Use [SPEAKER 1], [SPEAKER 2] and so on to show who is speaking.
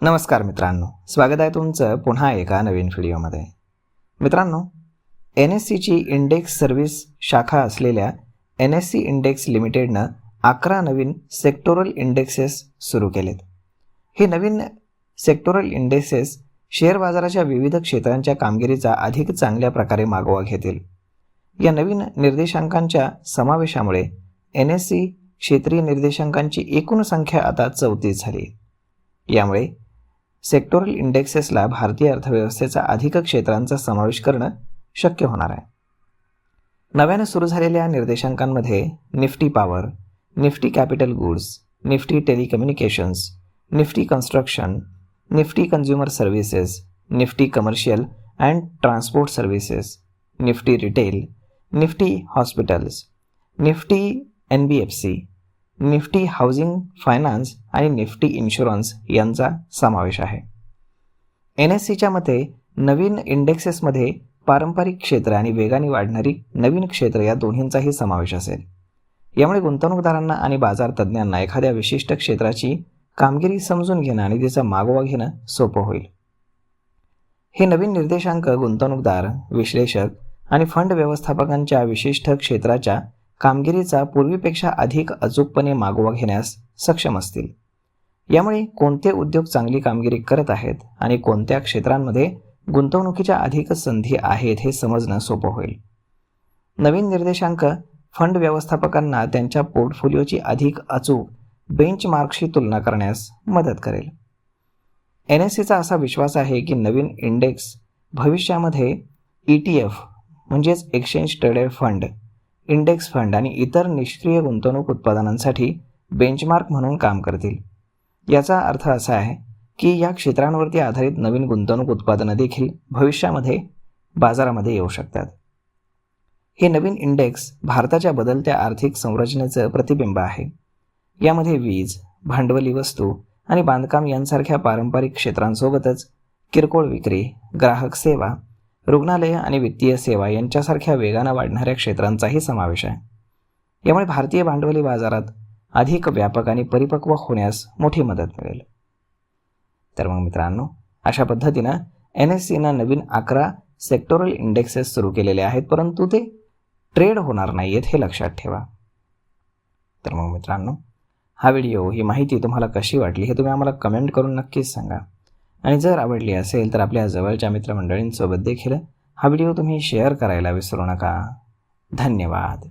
[SPEAKER 1] नमस्कार मित्रांनो, स्वागत आहे तुमचं पुन्हा एका नवीन व्हिडिओमध्ये. मित्रांनो, NSEची इंडेक्स सर्व्हिस शाखा असलेल्या NSE इंडेक्स लिमिटेडनं 11 नवीन सेक्टोरल इंडेक्सेस सुरू केलेत. हे नवीन सेक्टोरल इंडेक्सेस शेअर बाजाराच्या विविध क्षेत्रांच्या कामगिरीचा अधिक चांगल्या प्रकारे मागोवा घेतील. या नवीन निर्देशांकांच्या समावेशामुळे NSE क्षेत्रीय निर्देशांकांची एकूण संख्या आता 34 झाली. यामुळे सेक्टोरल इंडेक्सेसला भारतीय अर्थव्यवस्थेचा अधिक क्षेत्रांचा समावेश करणं शक्य होणार आहे. नव्याने सुरू झालेल्या निर्देशांकांमध्ये Nifty power, Nifty capital goods, Nifty telecommunications, Nifty construction, Nifty consumer services, Nifty commercial and transport services, Nifty retail, Nifty hospitals, Nifty NBFC, Nifty housing finance आणि निफ्टी इन्शुरन्स यांचा समावेश आहे. NSEच्या मते नवीन इंडेक्सेसमध्ये पारंपरिक क्षेत्र आणि वेगाने वाढणारी नवीन क्षेत्र या दोन्हींचाही समावेश असेल. यामुळे गुंतवणूकदारांना आणि बाजार तज्ज्ञांना एखाद्या विशिष्ट क्षेत्राची कामगिरी समजून घेणं आणि तिचा मागोवा घेणं सोपं होईल. हे नवीन निर्देशांक गुंतवणूकदार, विश्लेषक आणि फंड व्यवस्थापकांच्या विशिष्ट क्षेत्राच्या कामगिरीचा पूर्वीपेक्षा अधिक अचूकपणे मागोवा घेण्यास सक्षम असतील. यामुळे कोणते उद्योग चांगली कामगिरी करत आहेत आणि कोणत्या क्षेत्रांमध्ये गुंतवणुकीच्या अधिक संधी आहेत हे समजणं सोपं होईल. नवीन निर्देशांक फंड व्यवस्थापकांना त्यांच्या पोर्टफोलिओची अधिक अचूक बेंचमार्कशी तुलना करण्यास मदत करेल. NSEचा असा विश्वास आहे की नवीन इंडेक्स भविष्यामध्ये ETF म्हणजेच exchange traded fund, index fund आणि इतर निष्क्रिय गुंतवणूक उत्पादनांसाठी बेंचमार्क म्हणून काम करतील. याचा अर्थ असा आहे की या क्षेत्रांवरती आधारित नवीन गुंतवणूक उत्पादनं देखील भविष्यामध्ये बाजारामध्ये येऊ शकतात. हे नवीन इंडेक्स भारताच्या बदलत्या आर्थिक संरचनेचं प्रतिबिंब आहे. यामध्ये वीज, भांडवली वस्तू आणि बांधकाम यांसारख्या पारंपरिक क्षेत्रांसोबतच किरकोळ विक्री, ग्राहक सेवा, रुग्णालय आणि वित्तीय सेवा यांच्यासारख्या वेगानं वाढणाऱ्या क्षेत्रांचाही समावेश आहे. यामुळे भारतीय भांडवली बाजारात अधिक व्यापक आणि परिपक्व होण्यास मोठी मदत मिळेल. तर मग मित्रांनो, अशा पद्धतीनं NSEनं नवीन 11 सेक्टोरल इंडेक्सेस सुरू केलेले आहेत, परंतु ते ट्रेड होणार नाही आहेत हे लक्षात ठेवा. तर मग मित्रांनो, हा व्हिडिओ, ही माहिती तुम्हाला कशी वाटली हे तुम्ही आम्हाला कमेंट करून नक्कीच सांगा. आणि जर आवडली असेल तर आपल्या जवळच्या मित्रमंडळींसोबत देखील हा व्हिडिओ तुम्ही शेअर करायला विसरू नका. धन्यवाद.